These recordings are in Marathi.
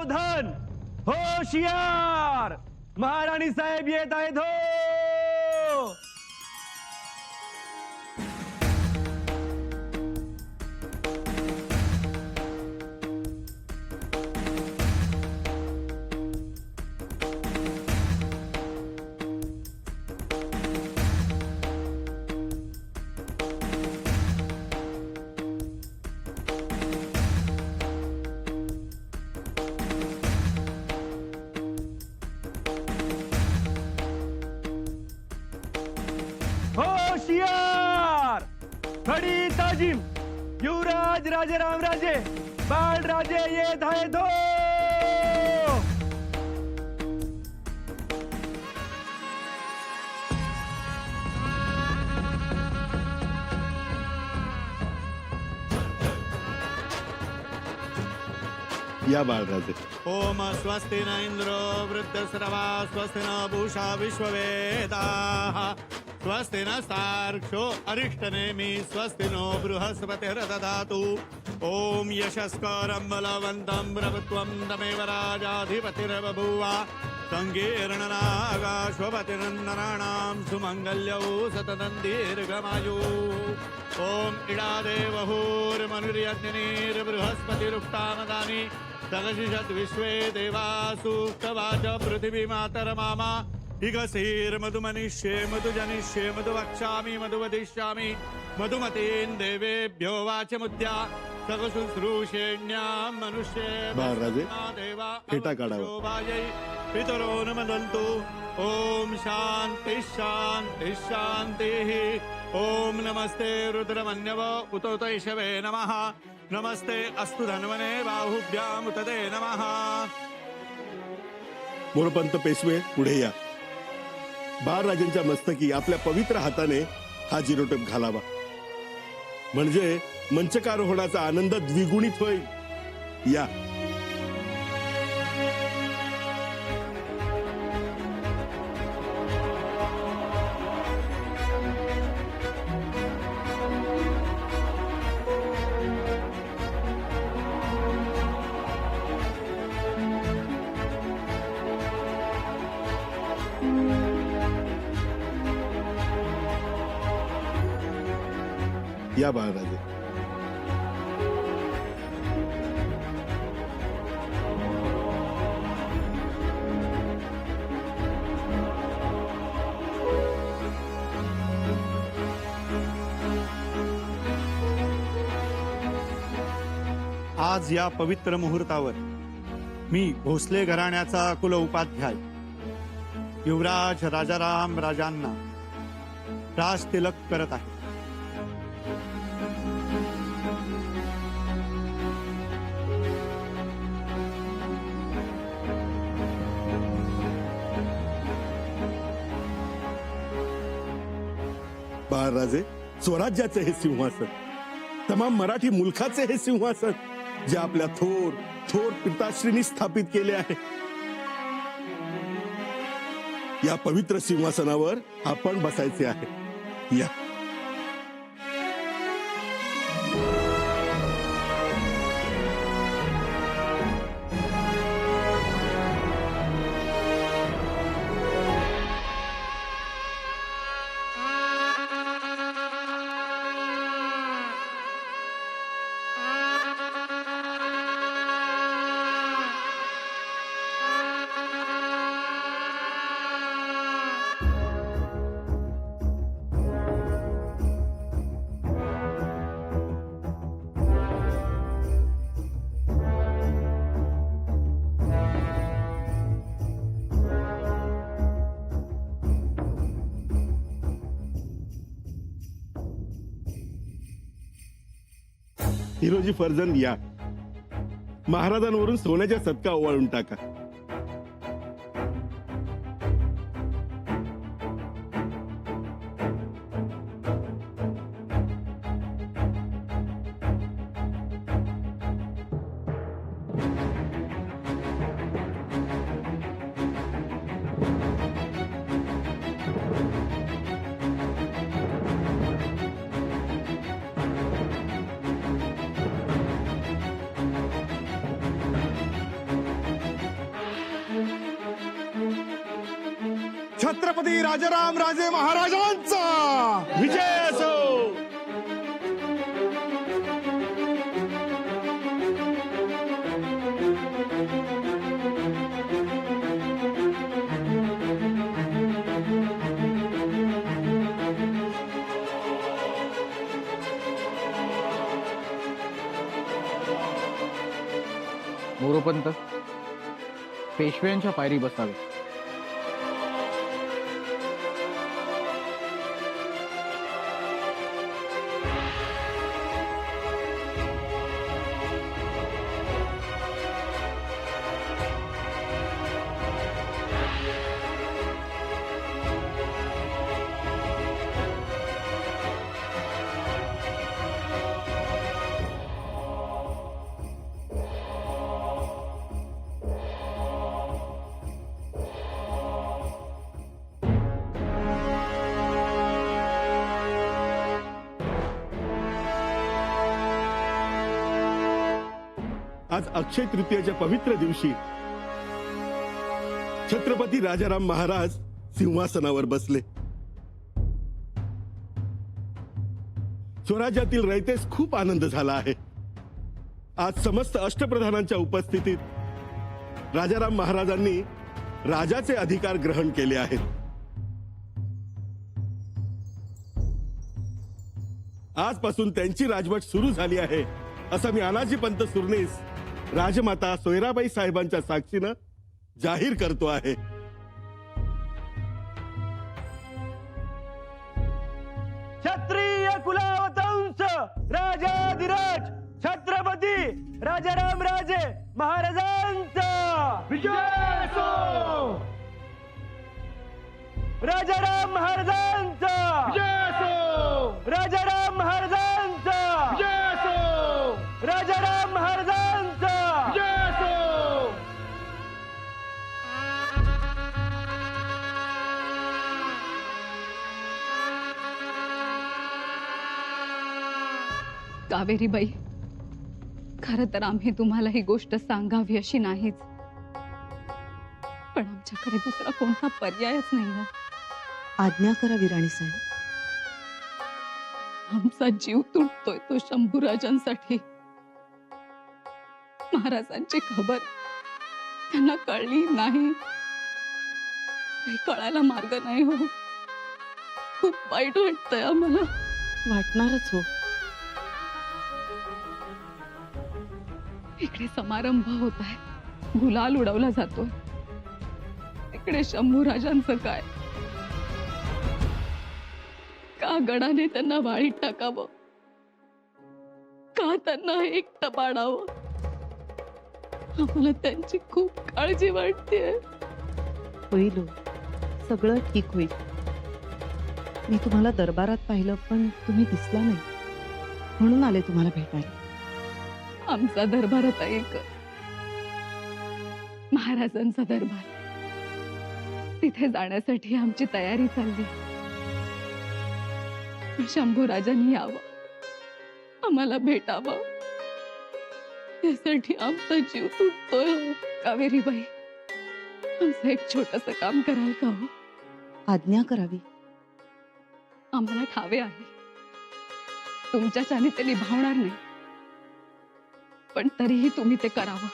सावधान, होशियार, महाराणी साहेब येत आहेत हो. होशियार, खडी ताजीम, युवराज राजाराम राजे, बाळराजे येत आहेत हो. या बाळराजे. ओम स्वस्ति न इंद्रो वृद्धस्रवा स्वस्ति न भूषा विश्ववेदाः स्वस्ति नस्तार्क्ष्यो अरिष्टनेमि स्वस्ति नो बृहस्पतिर्दधातु. ओम यशस्करं बलवन्तं प्रभुत्वं तमेव राजाधिपतिर्बभूव. संगीर्णनागाश्वपतिर्नराणां सुमङ्गल्यौ सततं दीर्घमायुः. ओम इडादेवहुर्मनुर्यज्ञनिर्बृहस्पतिरुक्तामदानि तदशिषत् विश्वे देवासु कवाच पृथिवी मातरमामा. इगसीर मधुमनिष्ये मधुजनिष्ये मधुवक्ष्यामि मधुवदिष्यामि मधुमतीन् देवेभ्यो वाचमुद्या सगशुश्रूषेण्यां मनुष्ये बाळराजे, देवा फेटा काढावा. शोभायै पितरो नमदन्तु. ओम शांति शांति शांतिः. ओम नमस्ते रुद्रमन्यव उतोतैषवे नमः. नमस्ते अस्तु धन्वने बाहुभ्याम उतते नमः. मोरपंत पेशवे पुढे या. बाळराजांच्या मस्तकी आपल्या पवित्र हाताने हा जिरोटेप घालावा, म्हणजे मंचकारोहणाचा आनंद द्विगुणित होईल. या. या बाळराजे. आज या पवित्र मुहूर्तावर मी भोसले घराण्याचा कुल उपाध्याय युवराज राजाराम राजांना राज तिलक करत आहे. बाळराजे, स्वराज्याचे हे सिंहासन, तमाम मराठी मुलखाचे हे सिंहासन, जे आपल्या थोर थोर पिताश्रींनी स्थापित केले आहे, या पवित्र सिंहासनावर आपण बसायचे आहे. या. हिरोजी फर्जंद, या. महाराजांवरून सोन्याच्या सदका ओवाळून टाका. छत्रपती राजाराम राजे महाराजांचा विजय असो. मोरोपंत पेशव्यांच्या पायरी बसावे. आज अक्षय तृतीयेच्या पवित्र दिवशी छत्रपती राजाराम महाराज सिंहासनावर बसले. स्वराज्यातील रयतेस खूप आनंद झाला आहे. आज समस्त अष्टप्रधानांच्या उपस्थितीत राजाराम महाराजांनी राजाचे अधिकार ग्रहण केले आहेत. आजपासून त्यांची राजवट सुरू झाली आहे असं मी अनाजी पंत सुरनीस राजमाता सोयराबाई साहेबांच्या साक्षीनं जाहीर करतो आहे. क्षत्रिय कुलावतंस राजाधिराज छत्रपती राजाराम राजे महाराजांचा विजय असो. राजाराम महाराजांचा विजय असो. राजाराम महाराजांचा विजय असो. राजाराम महाराजांचा विजय असो. कावेरीबाई, खरं तर आम्ही तुम्हाला ही गोष्ट सांगावी अशी नाहीच, पण आमच्याकडे दुसरा कोणता पर्यायच नाही. आज्ञा करा विराणी साहेब. आमचा जीव तुटतोय तो शंभूराजांसाठी. महाराजांची खबर त्यांना कळली नाही, काही कळायला मार्ग नाही. हो, खूप वाईट वाटतंय आम्हाला. वाटणारच हो. इकडे समारंभ होत आहे, गुलाल उडवला जातोय, इकडे शंभूराजांचं काय? का गडाने त्यांना वाळीत टाकावं? का त्यांना एकटं पाडावं? आम्हाला त्यांची खूप काळजी वाटते. होईल हो. सगळं ठीक होईल. मी तुम्हाला दरबारात पाहिलं पण तुम्ही दिसला नाही, म्हणून आले तुम्हाला भेटायला. आमचा दरबार आता एक, महाराजांचा दरबार. तिथे जाण्यासाठी आमची तयारी चालली. शंभूराजांनी यावं, आम्हाला भेटावं, त्यासाठी आमचा जीव तुटतोय. कावेरीबाई, आमचं एक छोटस काम कराल का हो? आज्ञा करावी. आम्हाला ठावे आहे, तुमच्याच्याने ते निभावणार नाही, पण तरीही तुम्ही ते करावं.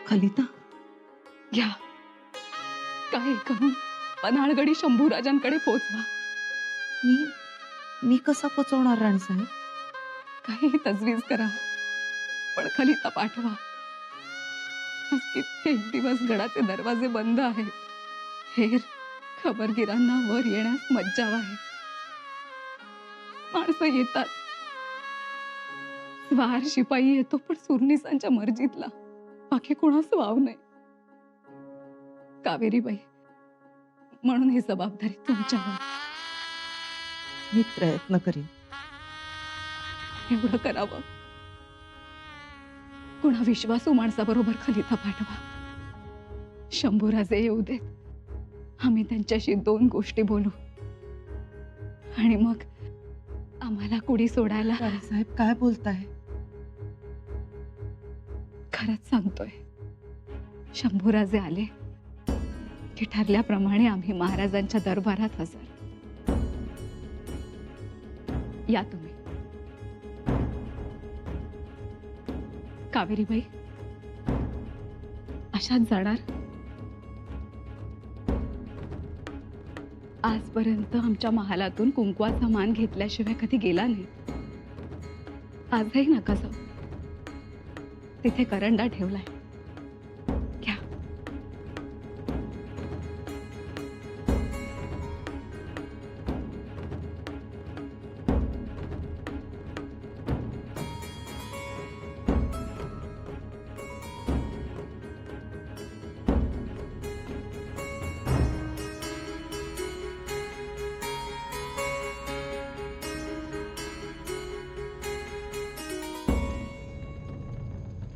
खलिता, घ्या, काही करून पन्हाळगडी शंभूराजांकडे पोचवा. मी कसा पोचवणार राणीसाहेब? काही तजवीज करा, पण खलिता पाठवा. आज कित्येक दिवस गडाचे दरवाजे बंद आहेत. हेर खबरगिरांना वर येण्यास मज्जाव आहे. माणसं येतात, स्वार शिपाई येतो, पण सुरनिसांच्या मर्जीतला, बाकी कोणास वाव नाही. कावेरीबाई, म्हणून ही जबाबदारी तुमच्यावर. मी प्रयत्न करीन. एवढं करावं. कुणा विश्वासू माणसाबरोबर खलिता पाठवा. शंभूराजे येऊ देत, आम्ही त्यांच्याशी 2 गोष्टी बोलू, आणि मग आम्हाला कुडी सोडायला. राणीसाहेब काय बोलताय? खरंच सांगतोय. शंभूराजे आले की ठरल्याप्रमाणे आम्ही महाराजांच्या दरबारात हजर. या तुम्ही. कावेरीबाई अशाच जाणार? आजपर्यंत आमच्या महालातून कुंकवाचा मान घेतल्याशिवाय कधी गेला नाही. आजही नका जाऊ. तिथे करंडा ठेवलाय, घ्या.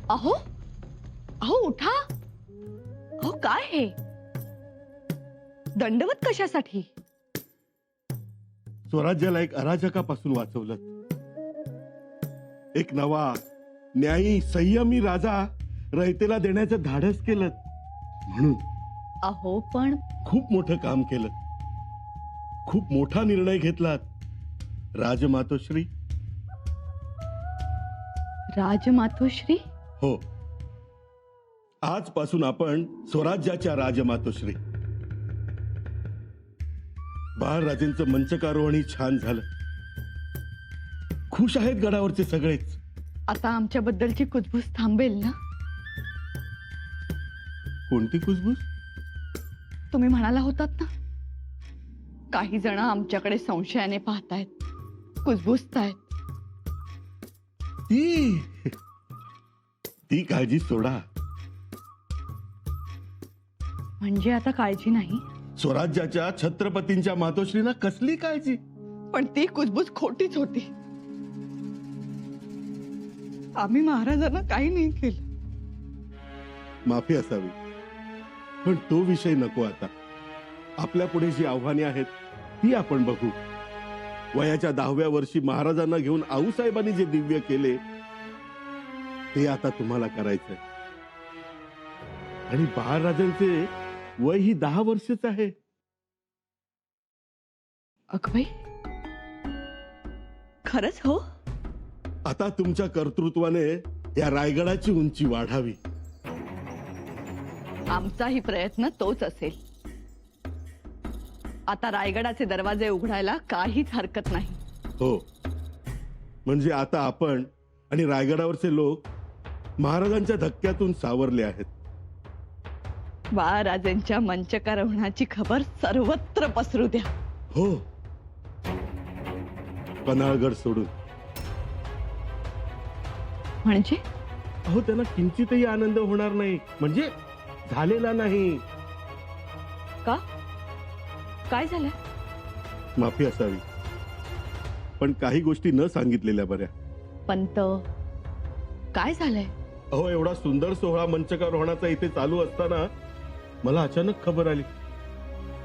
अहो अहो उठा. अहो काय हे दंडवत कशासाठी? स्वराज्याला एक अराजकापासून वाचवलं. एक नवा न्यायी संयमी राजा रयतेला देण्याचं धाडस केलं. म्हणून अहो पण खूप मोठं काम केलं. खूप मोठा निर्णय घेतलात राजमातोश्री. राजमातोश्री. हो, आजपासून आपण स्वराज्याच्या राजमातोश्री. बाळराजेंचं मंचकारोहणही छान झालं. खुश आहेत गडावरचे सगळेच. आता आमच्याबद्दलची कुजबूज थांबेल ना? कोणती कुजबूज? तुम्ही म्हणाला होतात ना, काही जण आमच्याकडे संशयाने पाहतायत, कुजबुजतायत. ती काळजी सोडा. म्हणजे आता काळजी नाही? स्वराज्याच्या छत्रपतींच्या मातोश्रीना कसली काळजी? पण ती कुजबूज खोटीच होती. आम्ही महाराजांना काही नाही केलं. माफी असावी, पण तो विषय नको आता. आपल्या पुढे जी आव्हाने आहेत ती आपण बघू. वयाच्या 10व्या वर्षी महाराजांना घेऊन आऊसाहेबांनी जे दिव्य केले ते आता तुम्हाला करायचंय. आणि बाळराजांचे वय ही 10 वर्षच आहे. अगबाई, खरंच हो? आता तुमच्या कर्तृत्वाने या रायगडाची उंची वाढावी. आमचाही प्रयत्न तोच असेल. आता रायगडाचे दरवाजे उघडायला काहीच हरकत नाही. हो, म्हणजे आता आपण आणि रायगडावरचे लोक महाराजांच्या धक्क्यातून सावरले आहेत. बाळराजेंच्या मंचकारोहणाची खबर सर्वत्र पसरू द्या. हो, पन्हाळगड सोडून. म्हणजे अहो, त्यांना किंचितही आनंद होणार नाही. म्हणजे झालेला नाही. का? काय झालं? माफी असावी, पण काही गोष्टी न सांगितलेल्या बऱ्या. पंत, काय झालंय? अहो, एवढा सुंदर सोहळा मंचकारोहणाचा इथे चालू असताना मला अचानक खबर आली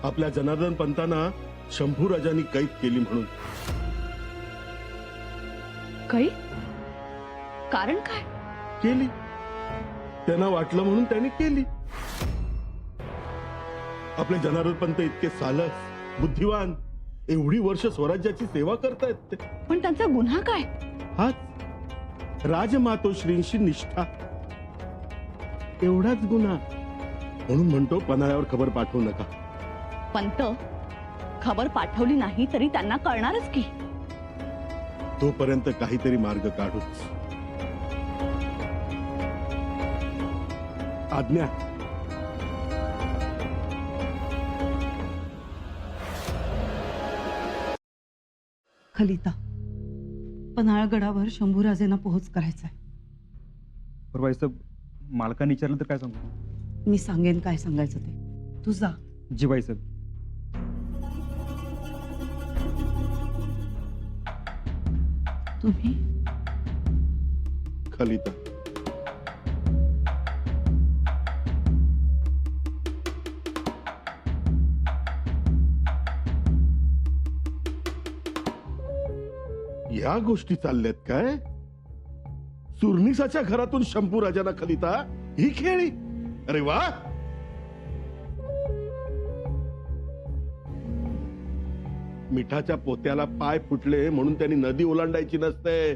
आपल्या जनार्दन पंतांना शंभूराजांनी कैद केली म्हणून. काही कारण काय? केली, त्यांना वाटलं म्हणून त्यांनी केली. आपले जनार्दन पंत इतके सालस, बुद्धिवान, एवढी वर्ष स्वराज्याची सेवा करतायत ते. पण त्यांचा गुन्हा काय? हाच राजमातोश्रींशी निष्ठा, एवढाच गुन्हा. म्हणून म्हणतो पन्हाळ्यावर खबर पाठवू नका. पंत, खबर पाठवली नाही तरी त्यांना कळणारच की. तोपर्यंत काहीतरी मार्ग काढूच. आज्ञा. खलिता, पन्हाळगडावर शंभूराजेंना पोहोच करायचाय. बरं बाईसाहेब, मालकाने विचारलं तर काय सांगू? मी सांगेन काय सांगायचं ते. तू जा. जी बाईसाहेब. तुम्ही खलिता. या गोष्टी चालल्यात काय? चुरणीसाच्या घरातून शंभू राजांना खलिता ही खेळी. अरे वा. मिठाच्या पोत्याला पाय फुटले म्हणून त्यांनी नदी ओलांडायची नसते.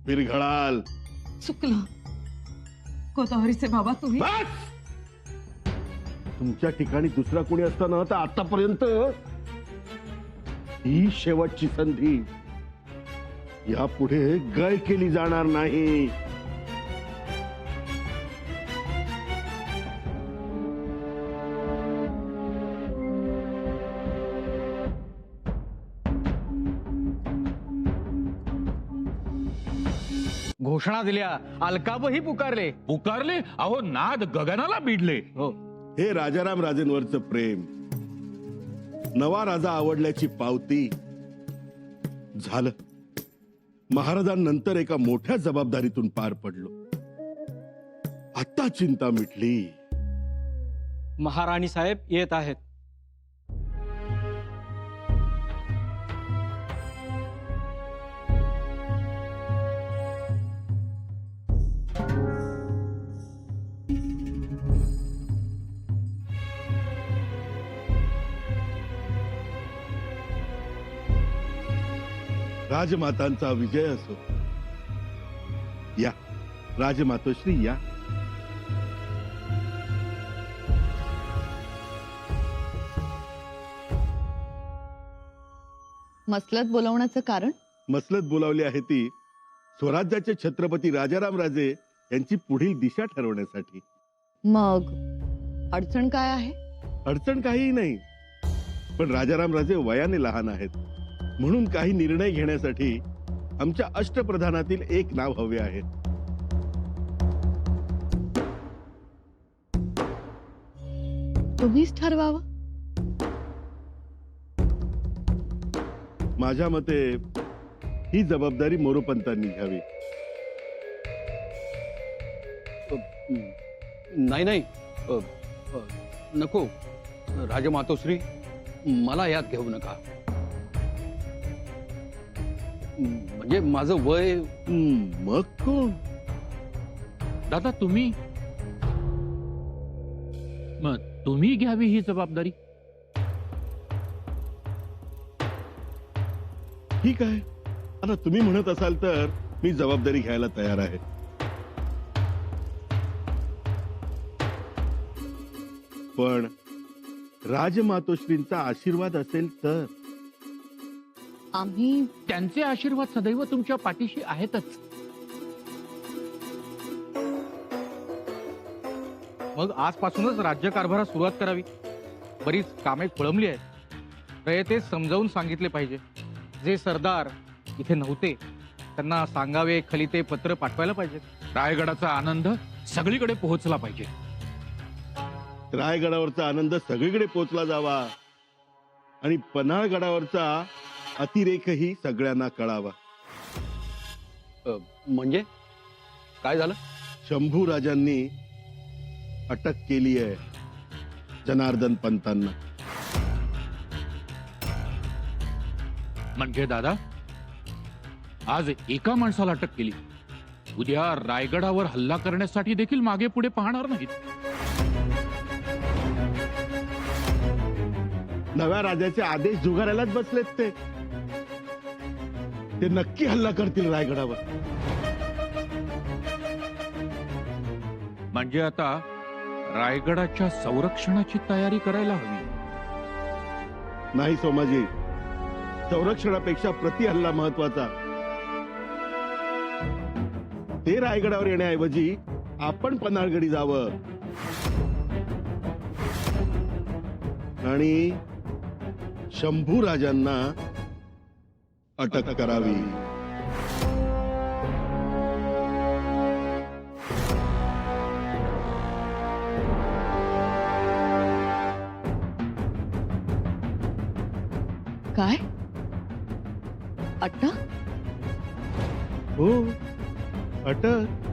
विरघळाल. चुकलं गोदावरीचे बाबा तुम्ही. बस! तुमच्या ठिकाणी दुसरा कोणी असताना तर आतापर्यंत ही शेवटची संधी. यापुढे गय केली जाणार नाही. घोषणा दिल्या, अलकाबही पुकारले. पुकारले? अहो नाद गगनाला भिडले. हो, हे राजाराम राजेंवरचं प्रेम, नवा राजा आवडल्याची पावती. झालं. महाराजांनंतर एका मोठ्या जबाबदारीतून पार पडलो. आता चिंता मिटली. महाराणी साहेब येत आहेत. राजमातांचा विजय असो. या राजमातोश्री या. मसलत बोलवण्याचं कारण? मसलत बोलावली आहे ती स्वराज्याचे छत्रपती राजाराम राजे यांची पुढील दिशा ठरवण्यासाठी. मग अडचण काय आहे? अडचण काहीही नाही, पण राजाराम राजे वयाने लहान आहेत म्हणून काही निर्णय घेण्यासाठी आमच्या अष्टप्रधानातील एक नाव हवे आहे. तुम्हीच ठरवावं. माझ्या मते ही जबाबदारी मोरोपंतांनी घ्यावी. नाही नाही, नको राजमातोश्री, मला यात घेऊ नका. म्हणजे माझं वय. मग कोण? दादा तुम्ही मग तुम्ही घ्यावी ही जबाबदारी. ठीक आहे, आता तुम्ही म्हणत असाल तर मी जबाबदारी घ्यायला तयार आहे. पण राजमातोश्रींचा आशीर्वाद असेल तर. आम्ही त्यांचे आशीर्वाद सदैव तुमच्या पाठीशी आहेतच. मग आजपासूनच राज्यकारभारास सुरुवात करावी. बरीच कामे खोळंबली आहेत. तर ते समजावून सांगितले पाहिजे. जे सरदार इथे नव्हते त्यांना सांगावे, खलिते पत्र पाठवायला पाहिजेत. रायगडाचा आनंद सगळीकडे पोहोचला पाहिजे. रायगडावरचा आनंद सगळीकडे पोहोचला जावा आणि पन्हाळगडावरचा अतिरेकही सगळ्यांना कळावा. म्हणजे काय झालं? शंभू राजांनी अटक केली आहे जनार्दन पंतांना. म्हणजे दादा आज एका माणसाला अटक केली, उद्या रायगडावर हल्ला करण्यासाठी देखील मागे पुढे पाहणार नाहीत. नव्या राजाचे आदेश जुगारायलाच बसलेत ते. ते नक्की हल्ला करतील रायगडावर. म्हणजे आता रायगडाच्या संरक्षणाची तयारी करायला हवी. नाही सोमाजी, संरक्षणापेक्षा प्रतिहल्ला महत्वाचा. ते रायगडावर येण्याऐवजी आपण पन्हाळगडी जावं आणि शंभू राजांना अटक करावी. काय? अटक? हो, अटक.